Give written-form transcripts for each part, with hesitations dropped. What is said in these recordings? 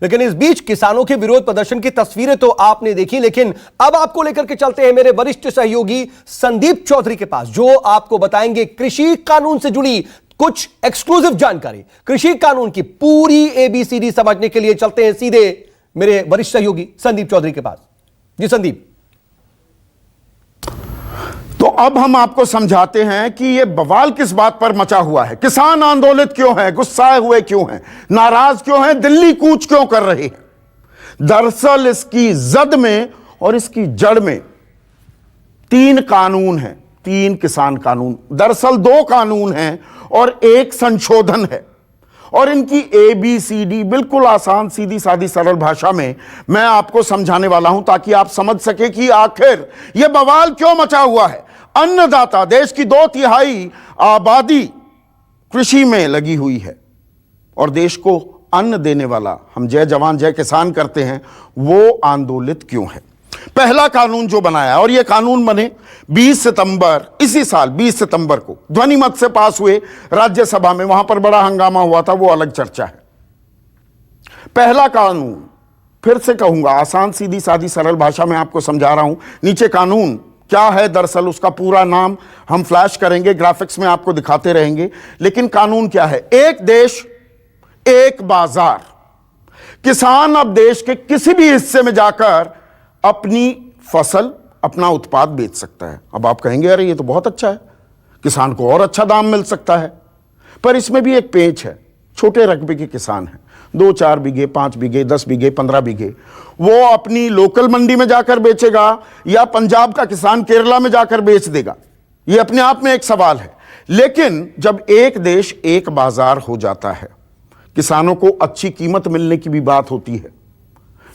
लेकिन इस बीच किसानों के विरोध प्रदर्शन की तस्वीरें तो आपने देखी, लेकिन अब आपको लेकर के चलते हैं मेरे वरिष्ठ सहयोगी संदीप चौधरी के पास, जो आपको बताएंगे कृषि कानून से जुड़ी कुछ एक्सक्लूसिव जानकारी। कृषि कानून की पूरी एबीसीडी समझने के लिए चलते हैं सीधे मेरे वरिष्ठ सहयोगी संदीप चौधरी के पास। जी संदीप। तो अब हम आपको समझाते हैं कि यह बवाल किस बात पर मचा हुआ है। किसान आंदोलित क्यों हैं, गुस्साए हुए क्यों हैं, नाराज क्यों हैं, दिल्ली कूच क्यों कर रहे हैं। दरअसल इसकी जद में और इसकी जड़ में तीन कानून हैं, तीन किसान कानून। दरअसल दो कानून हैं और एक संशोधन है, और इनकी एबीसीडी बिल्कुल आसान, सीधी सादी, सरल भाषा में मैं आपको समझाने वाला हूं, ताकि आप समझ सके कि आखिर यह बवाल क्यों मचा हुआ है। अन्नदाता, देश की 2/3 आबादी कृषि में लगी हुई है, और देश को अन्न देने वाला, हम जय जवान जय किसान करते हैं, वो आंदोलित क्यों है। पहला कानून जो बनाया, और यह कानून बने 20 सितंबर इसी साल 20 सितंबर को ध्वनि मत से पास हुए राज्यसभा में, वहां पर बड़ा हंगामा हुआ था, वो अलग चर्चा है। पहला कानून, फिर से कहूंगा, आसान, सीधी सादी, सरल भाषा में आपको समझा रहा हूं। नीचे कानून क्या है, दरअसल उसका पूरा नाम हम फ्लैश करेंगे, ग्राफिक्स में आपको दिखाते रहेंगे, लेकिन कानून क्या है। एक देश एक बाजार। किसान अब देश के किसी भी हिस्से में जाकर अपनी फसल, अपना उत्पाद बेच सकता है। अब आप कहेंगे अरे ये तो बहुत अच्छा है, किसान को और अच्छा दाम मिल सकता है, पर इसमें भी एक पेंच है। छोटे रकबे के किसान हैं, 2-4 बीघे, 5 बीघे, 10 बीघे, 15 बीघे, वो अपनी लोकल मंडी में जाकर बेचेगा या पंजाब का किसान केरला में जाकर बेच देगा, ये अपने आप में एक सवाल है। लेकिन जब एक देश एक बाजार हो जाता है, किसानों को अच्छी कीमत मिलने की भी बात होती है।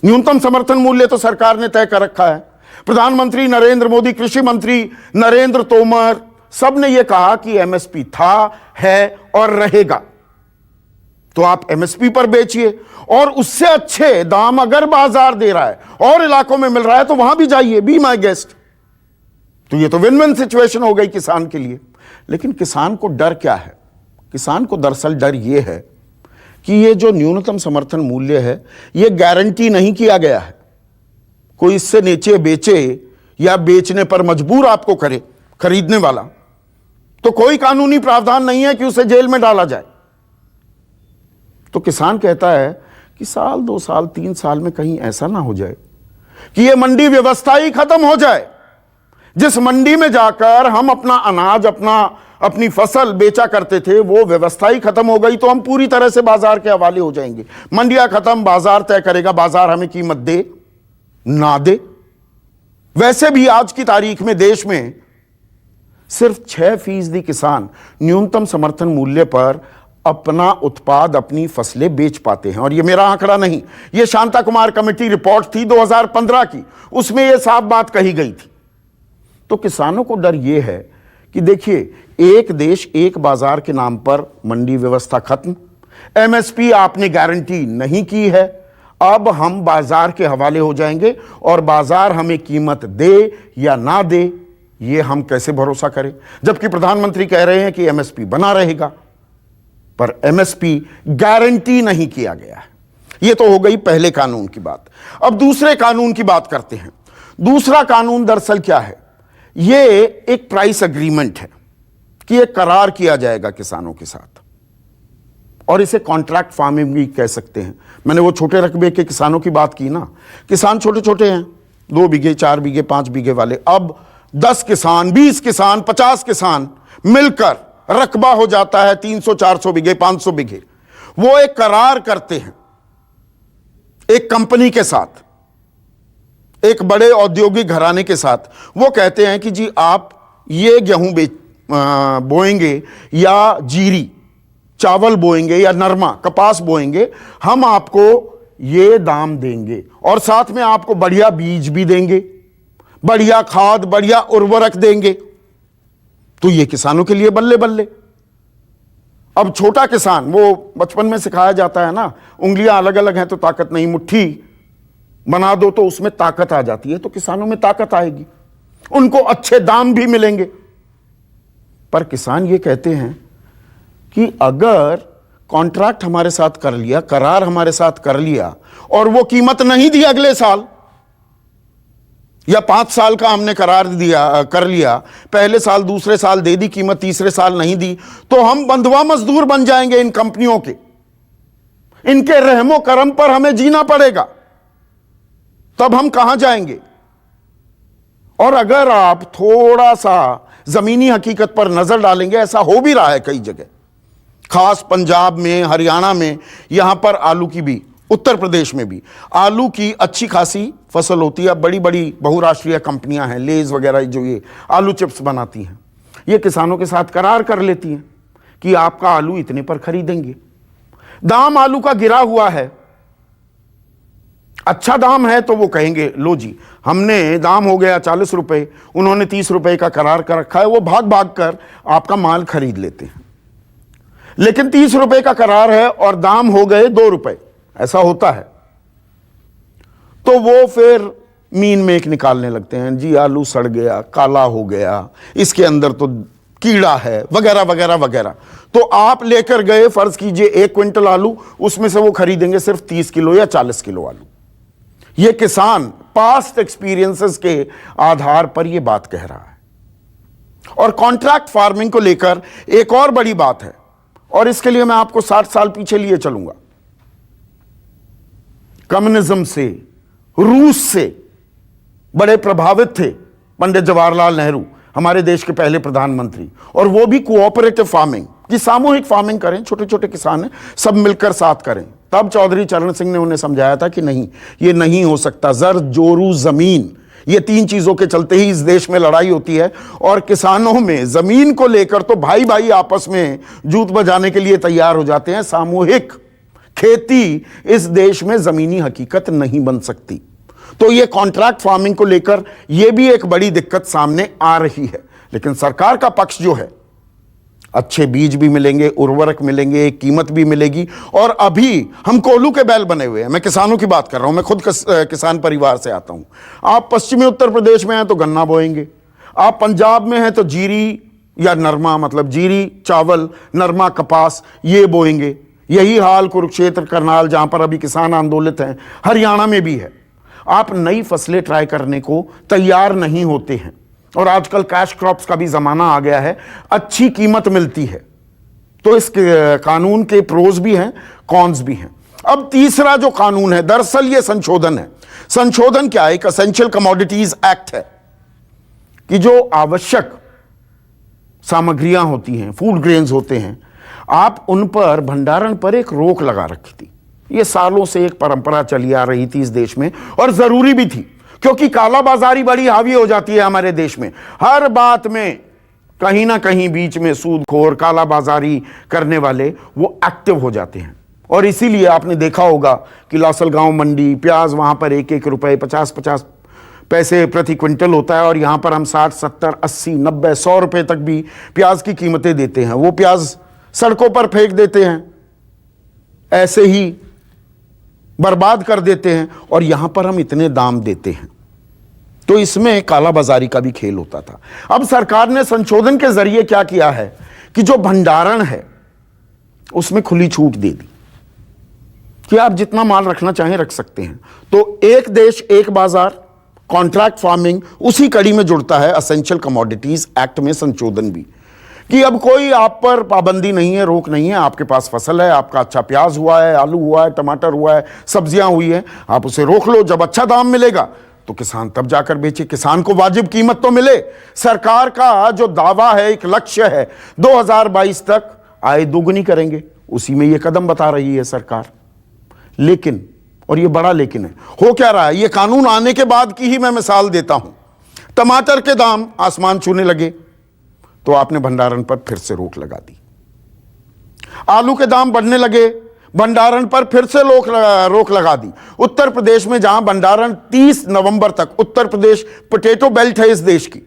न्यूनतम समर्थन मूल्य तो सरकार ने तय कर रखा है। प्रधानमंत्री नरेंद्र मोदी, कृषि मंत्री नरेंद्र तोमर, सब ने यह कहा कि एमएसपी था, है और रहेगा। तो आप एमएसपी पर बेचिए, और उससे अच्छे दाम अगर बाजार दे रहा है और इलाकों में मिल रहा है तो वहां भी जाइए, बी माय गेस्ट। तो ये तो विन विन सिचुएशन हो गई किसान के लिए। लेकिन किसान को डर क्या है? किसान को दरअसल डर यह है कि ये जो न्यूनतम समर्थन मूल्य है, ये गारंटी नहीं किया गया है। कोई इससे नीचे बेचे या बेचने पर मजबूर आपको करे खरीदने वाला, तो कोई कानूनी प्रावधान नहीं है कि उसे जेल में डाला जाए। तो किसान कहता है कि साल, 2 साल, 3 साल में कहीं ऐसा ना हो जाए कि यह मंडी व्यवस्था ही खत्म हो जाए। जिस मंडी में जाकर हम अपना अनाज, अपनी फसल बेचा करते थे, वो व्यवस्था ही खत्म हो गई, तो हम पूरी तरह से बाजार के हवाले हो जाएंगे। मंडियां खत्म, बाजार तय करेगा, बाजार हमें कीमत दे ना दे। वैसे भी आज की तारीख में देश में सिर्फ 6% किसान न्यूनतम समर्थन मूल्य पर अपना उत्पाद, अपनी फसलें बेच पाते हैं। और यह मेरा आंकड़ा नहीं, यह शांता कुमार कमेटी रिपोर्ट थी 2015 की, उसमें यह साफ बात कही गई थी। तो किसानों को डर यह है कि देखिए, एक देश एक बाजार के नाम पर मंडी व्यवस्था खत्म, एमएसपी आपने गारंटी नहीं की है, अब हम बाजार के हवाले हो जाएंगे, और बाजार हमें कीमत दे या ना दे, ये हम कैसे भरोसा करें। जबकि प्रधानमंत्री कह रहे हैं कि एमएसपी बना रहेगा, पर एमएसपी गारंटी नहीं किया गया है। यह तो हो गई पहले कानून की बात। अब दूसरे कानून की बात करते हैं। दूसरा कानून दरअसल क्या है? यह एक प्राइस एग्रीमेंट है कि यह करार किया जाएगा किसानों के साथ, और इसे कॉन्ट्रैक्ट फार्मिंग भी कह सकते हैं। मैंने वो छोटे रकबे के किसानों की बात की ना, किसान छोटे छोटे हैं, 2 बीघे, 4 बीघे, 5 बीघे वाले, अब 10 किसान, 20 किसान, 50 किसान मिलकर रकबा हो जाता है 300-400 बीघे, 500 बीघे। वो एक करार करते हैं एक कंपनी के साथ, एक बड़े औद्योगिक घराने के साथ। वो कहते हैं कि जी आप ये गेहूं बोएंगे या जीरी, चावल बोएंगे या नरमा, कपास बोएंगे, हम आपको ये दाम देंगे, और साथ में आपको बढ़िया बीज भी देंगे, बढ़िया खाद, बढ़िया उर्वरक देंगे। तो ये किसानों के लिए बल्ले बल्ले। अब छोटा किसान, वो बचपन में सिखाया जाता है ना, उंगलियां अलग अलग हैं तो ताकत नहीं, मुट्ठी बना दो तो उसमें ताकत आ जाती है। तो किसानों में ताकत आएगी, उनको अच्छे दाम भी मिलेंगे। पर किसान ये कहते हैं कि अगर कॉन्ट्रैक्ट हमारे साथ कर लिया, करार हमारे साथ कर लिया, और वो कीमत नहीं दी अगले साल, या 5 साल का हमने करार दिया कर लिया, पहले साल दूसरे साल दे दी कीमत, तीसरे साल नहीं दी, तो हम बंधुआ मजदूर बन जाएंगे इन कंपनियों के। इनके रहमो करम पर हमें जीना पड़ेगा, तब हम कहां जाएंगे। और अगर आप थोड़ा सा जमीनी हकीकत पर नजर डालेंगे, ऐसा हो भी रहा है कई जगह, खास पंजाब में, हरियाणा में, यहां पर आलू की भी, उत्तर प्रदेश में भी आलू की अच्छी खासी फसल होती है। बड़ी बड़ी बहुराष्ट्रीय कंपनियां हैं, लेज वगैरह, जो ये आलू चिप्स बनाती हैं, ये किसानों के साथ करार कर लेती हैं कि आपका आलू इतने पर खरीदेंगे। दाम आलू का गिरा हुआ है, अच्छा दाम है, तो वो कहेंगे लो जी, हमने दाम हो गया 40 रुपए, उन्होंने 30 रुपए का करार कर रखा है, वो भाग भाग कर आपका माल खरीद लेते हैं। लेकिन 30 रुपए का करार है और दाम हो गए 2 रुपए, ऐसा होता है, तो वो फिर मीन मेक निकालने लगते हैं, जी आलू सड़ गया, काला हो गया, इसके अंदर तो कीड़ा है, वगैरह वगैरह वगैरह। तो आप लेकर गए, फर्ज कीजिए 1 क्विंटल आलू, उसमें से वो खरीदेंगे सिर्फ 30 किलो या 40 किलो आलू। ये किसान पास्ट एक्सपीरियंसेस के आधार पर ये बात कह रहा है। और कॉन्ट्रैक्ट फार्मिंग को लेकर एक और बड़ी बात है, और इसके लिए मैं आपको 60 साल पीछे लिए चलूंगा। कम्युनिज्म से, रूस से बड़े प्रभावित थे पंडित जवाहरलाल नेहरू, हमारे देश के पहले प्रधानमंत्री, और वो भी कोऑपरेटिव फार्मिंग की, सामूहिक फार्मिंग करें, छोटे छोटे किसान हैं, सब मिलकर साथ करें। तब चौधरी चरण सिंह ने उन्हें समझाया था कि नहीं, ये नहीं हो सकता, जर जोरू जमीन, ये 3 चीजों के चलते ही इस देश में लड़ाई होती है। और किसानों में जमीन को लेकर तो भाई भाई आपस में जूत बजाने के लिए तैयार हो जाते हैं। सामूहिक खेती इस देश में जमीनी हकीकत नहीं बन सकती। तो ये कॉन्ट्रैक्ट फार्मिंग को लेकर यह भी एक बड़ी दिक्कत सामने आ रही है। लेकिन सरकार का पक्ष जो है, अच्छे बीज भी मिलेंगे, उर्वरक मिलेंगे, कीमत भी मिलेगी। और अभी हम कोल्हू के बैल बने हुए हैं, मैं किसानों की बात कर रहा हूं, मैं खुद किसान परिवार से आता हूं। आप पश्चिमी उत्तर प्रदेश में हैं तो गन्ना बोएंगे, आप पंजाब में हैं तो जीरी या नरमा, मतलब जीरी चावल, नरमा कपास, ये बोएंगे। यही हाल कुरुक्षेत्र, करनाल, जहां पर अभी किसान आंदोलित हैं, हरियाणा में भी है। आप नई फसलें ट्राई करने को तैयार नहीं होते हैं। और आजकल कैश क्रॉप्स का भी जमाना आ गया है, अच्छी कीमत मिलती है। तो इस कानून के प्रोज भी हैं, कॉन्स भी हैं। अब तीसरा जो कानून है, दरअसल ये संशोधन है। संशोधन क्या है? एक एसेंशियल कमोडिटीज एक्ट है कि जो आवश्यक सामग्रियां होती हैं, फूड ग्रेन्स होते हैं, आप उन पर भंडारण पर एक रोक लगा रखी थी। ये सालों से एक परंपरा चली आ रही थी इस देश में, और जरूरी भी थी, क्योंकि कालाबाजारी बड़ी हावी हो जाती है हमारे देश में। हर बात में कहीं ना कहीं बीच में सूदखोर, कालाबाजारी करने वाले वो एक्टिव हो जाते हैं। और इसीलिए आपने देखा होगा कि लासलगांव मंडी, प्याज वहां पर 1-1 रुपए 50-50 पैसे प्रति क्विंटल होता है, और यहां पर हम 60, 70, 80, 90, 100 रुपए तक भी प्याज की कीमतें देते हैं। वो प्याज सड़कों पर फेंक देते हैं, ऐसे ही बर्बाद कर देते हैं, और यहां पर हम इतने दाम देते हैं। तो इसमें कालाबाजारी का भी खेल होता था। अब सरकार ने संशोधन के जरिए क्या किया है कि जो भंडारण है उसमें खुली छूट दे दी कि आप जितना माल रखना चाहें रख सकते हैं। तो एक देश एक बाजार, कॉन्ट्रैक्ट फार्मिंग उसी कड़ी में जुड़ता है एसेंशियल कमोडिटीज एक्ट में संशोधन भी, कि अब कोई आप पर पाबंदी नहीं है, रोक नहीं है। आपके पास फसल है, आपका अच्छा प्याज हुआ है, आलू हुआ है, टमाटर हुआ है, सब्जियां हुई है, आप उसे रोक लो। जब अच्छा दाम मिलेगा तो किसान तब जाकर बेचे, किसान को वाजिब कीमत तो मिले। सरकार का जो दावा है, एक लक्ष्य है, 2022 तक आय दोगुनी करेंगे, उसी में ये कदम बता रही है सरकार। लेकिन, और ये बड़ा लेकिन है, हो क्या रहा है? ये कानून आने के बाद की ही मैं मिसाल देता हूं। टमाटर के दाम आसमान छूने लगे तो आपने भंडारण पर फिर से रोक लगा दी। आलू के दाम बढ़ने लगे, भंडारण पर फिर से रोक लगा दी। उत्तर प्रदेश में जहां भंडारण 30 नवंबर तक, उत्तर प्रदेश पोटैटो बेल्ट है इस देश की,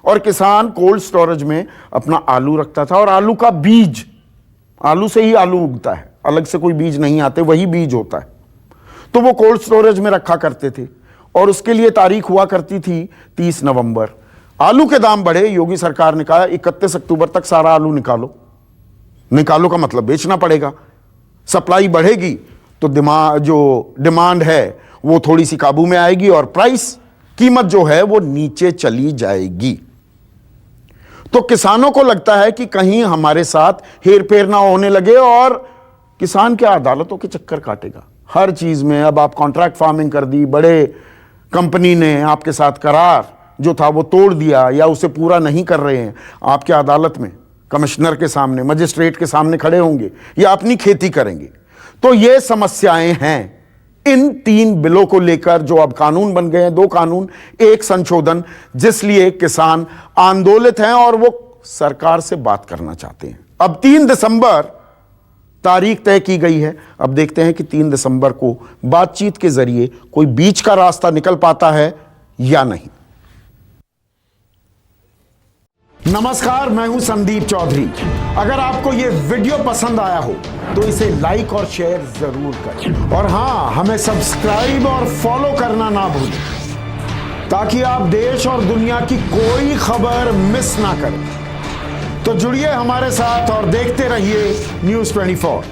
और किसान कोल्ड स्टोरेज में अपना आलू रखता था, और आलू का बीज, आलू से ही आलू उगता है, अलग से कोई बीज नहीं आते, वही बीज होता है, तो वो कोल्ड स्टोरेज में रखा करते थे। और उसके लिए तारीख हुआ करती थी 30 नवंबर। आलू के दाम बढ़े, योगी सरकार ने कहा 31 अक्टूबर तक सारा आलू निकालो। निकालो का मतलब बेचना पड़ेगा। सप्लाई बढ़ेगी तो जो डिमांड है वो थोड़ी सी काबू में आएगी और प्राइस, कीमत जो है वो नीचे चली जाएगी। तो किसानों को लगता है कि कहीं हमारे साथ हेरफेर ना होने लगे और किसान क्या अदालतों के चक्कर काटेगा हर चीज में। अब आप कॉन्ट्रैक्ट फार्मिंग कर दी, बड़े कंपनी ने आपके साथ करार जो था वो तोड़ दिया या उसे पूरा नहीं कर रहे हैं, आपके अदालत में कमिश्नर के सामने, मजिस्ट्रेट के सामने खड़े होंगे या अपनी खेती करेंगे। तो ये समस्याएं हैं इन 3 बिलों को लेकर जो अब कानून बन गए हैं, 2 कानून 1 संशोधन, जिसलिए किसान आंदोलित हैं और वो सरकार से बात करना चाहते हैं। अब 3 दिसंबर तारीख तय की गई है। अब देखते हैं कि 3 दिसंबर को बातचीत के जरिए कोई बीच का रास्ता निकल पाता है या नहीं। नमस्कार, मैं हूं संदीप चौधरी। अगर आपको यह वीडियो पसंद आया हो तो इसे लाइक और शेयर जरूर करें और हां, हमें सब्सक्राइब और फॉलो करना ना भूलें ताकि आप देश और दुनिया की कोई खबर मिस ना करें। तो जुड़िए हमारे साथ और देखते रहिए News 24।